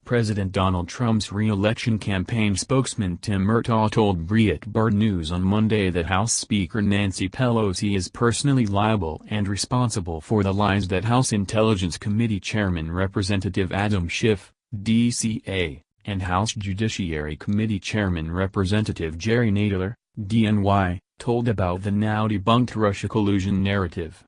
President Donald Trump's re-election campaign spokesman Tim Murtaugh told Breitbart News on Monday that House Speaker Nancy Pelosi is personally liable and responsible for the lies that House Intelligence Committee Chairman Representative Adam Schiff, DCA, and House Judiciary Committee Chairman Representative Jerry Nadler, DNY, told about the now-debunked Russia collusion narrative.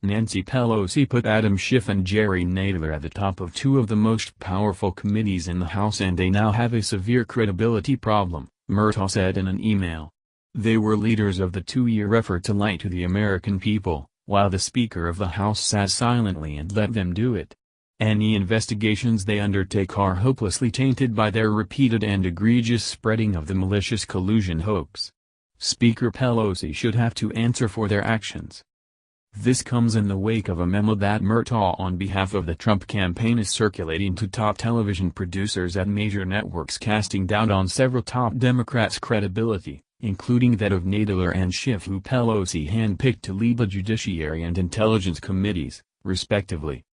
Nancy Pelosi put Adam Schiff and Jerry Nadler at the top of two of the most powerful committees in the House, and they now have a severe credibility problem, Murtaugh said in an email. They were leaders of the two-year effort to lie to the American people, while the Speaker of the House sat silently and let them do it. Any investigations they undertake are hopelessly tainted by their repeated and egregious spreading of the malicious collusion hoax. Speaker Pelosi should have to answer for their actions. This comes in the wake of a memo that Murtaugh on behalf of the Trump campaign is circulating to top television producers at major networks, casting doubt on several top Democrats' credibility, including that of Nadler and Schiff, who Pelosi handpicked to lead the Judiciary and Intelligence Committees, respectively.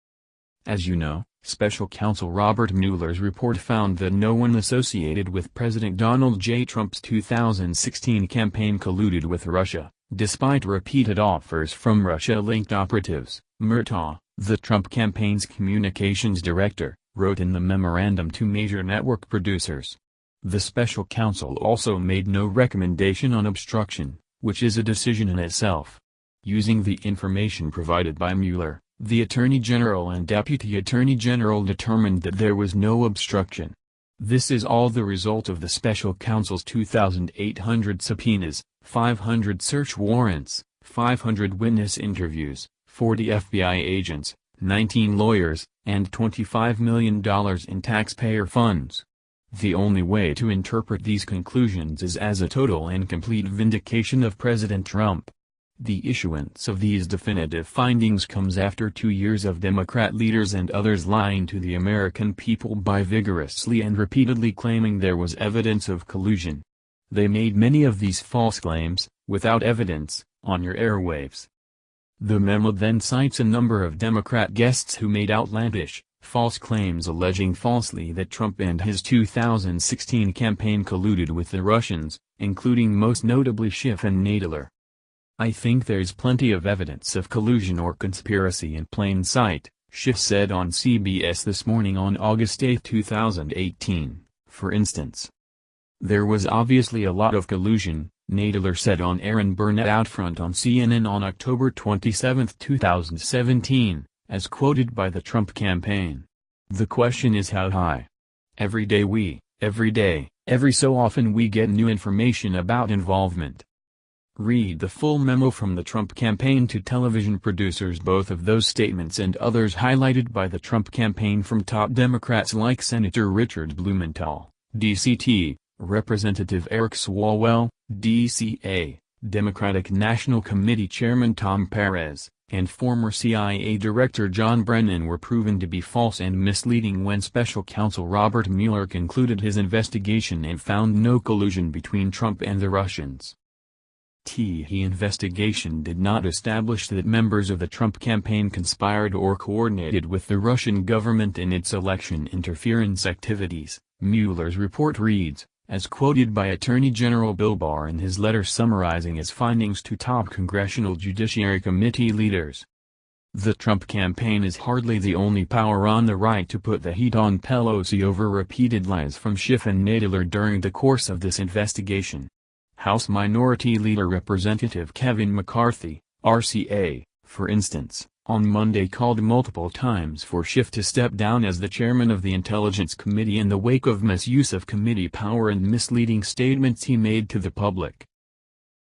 As you know, Special Counsel Robert Mueller's report found that no one associated with President Donald J. Trump's 2016 campaign colluded with Russia, despite repeated offers from Russia-linked operatives. Murtaugh, the Trump campaign's communications director, wrote in the memorandum to major network producers. The special counsel also made no recommendation on obstruction, which is a decision in itself. Using the information provided by Mueller, the Attorney General and Deputy Attorney General determined that there was no obstruction. This is all the result of the special counsel's 2,800 subpoenas, 500 search warrants, 500 witness interviews, 40 FBI agents, 19 lawyers, and $25 million in taxpayer funds. The only way to interpret these conclusions is as a total and complete vindication of President Trump. The issuance of these definitive findings comes after 2 years of Democrat leaders and others lying to the American people by vigorously and repeatedly claiming there was evidence of collusion. They made many of these false claims, without evidence, on your airwaves. The memo then cites a number of Democrat guests who made outlandish, false claims alleging falsely that Trump and his 2016 campaign colluded with the Russians, including most notably Schiff and Nadler. I think there's plenty of evidence of collusion or conspiracy in plain sight, Schiff said on CBS This Morning on August 8, 2018, for instance. There was obviously a lot of collusion, Nadler said on Aaron Burnett Outfront on CNN on October 27, 2017, as quoted by the Trump campaign. The question is how high. Every every so often we get new information about involvement. Read the full memo from the Trump campaign to television producers. Both of those statements and others highlighted by the Trump campaign from top Democrats like Senator Richard Blumenthal, DCT, Representative Eric Swalwell, DCA, Democratic National Committee Chairman Tom Perez, and former CIA Director John Brennan were proven to be false and misleading when Special Counsel Robert Mueller concluded his investigation and found no collusion between Trump and the Russians. The investigation did not establish that members of the Trump campaign conspired or coordinated with the Russian government in its election interference activities, Mueller's report reads, as quoted by Attorney General Bill Barr in his letter summarizing his findings to top Congressional Judiciary Committee leaders. The Trump campaign is hardly the only power on the right to put the heat on Pelosi over repeated lies from Schiff and Nadler during the course of this investigation. House Minority Leader Representative Kevin McCarthy, RCA, for instance, on Monday called multiple times for Schiff to step down as the chairman of the Intelligence Committee in the wake of misuse of committee power and misleading statements he made to the public.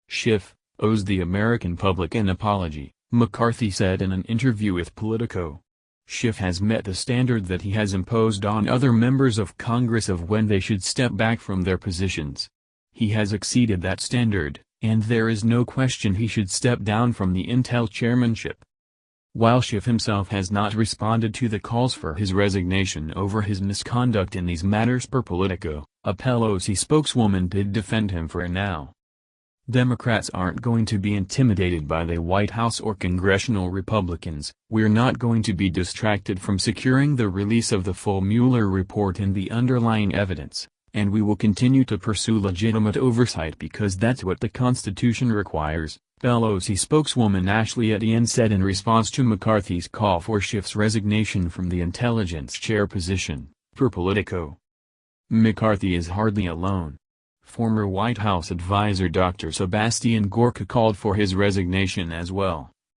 Schiff owes the American public an apology, McCarthy said in an interview with Politico. Schiff has met the standard that he has imposed on other members of Congress of when they should step back from their positions. He has exceeded that standard, and there is no question he should step down from the Intel chairmanship. While Schiff himself has not responded to the calls for his resignation over his misconduct in these matters per Politico, a Pelosi spokeswoman did defend him for now. Democrats aren't going to be intimidated by the White House or congressional Republicans. We're not going to be distracted from securing the release of the full Mueller report and the underlying evidence, and we will continue to pursue legitimate oversight because that's what the Constitution requires, Pelosi spokeswoman Ashley Etienne said in response to McCarthy's call for Schiff's resignation from the intelligence chair position, per Politico. McCarthy is hardly alone. Former White House advisor Dr. Sebastian Gorka called for his resignation as well.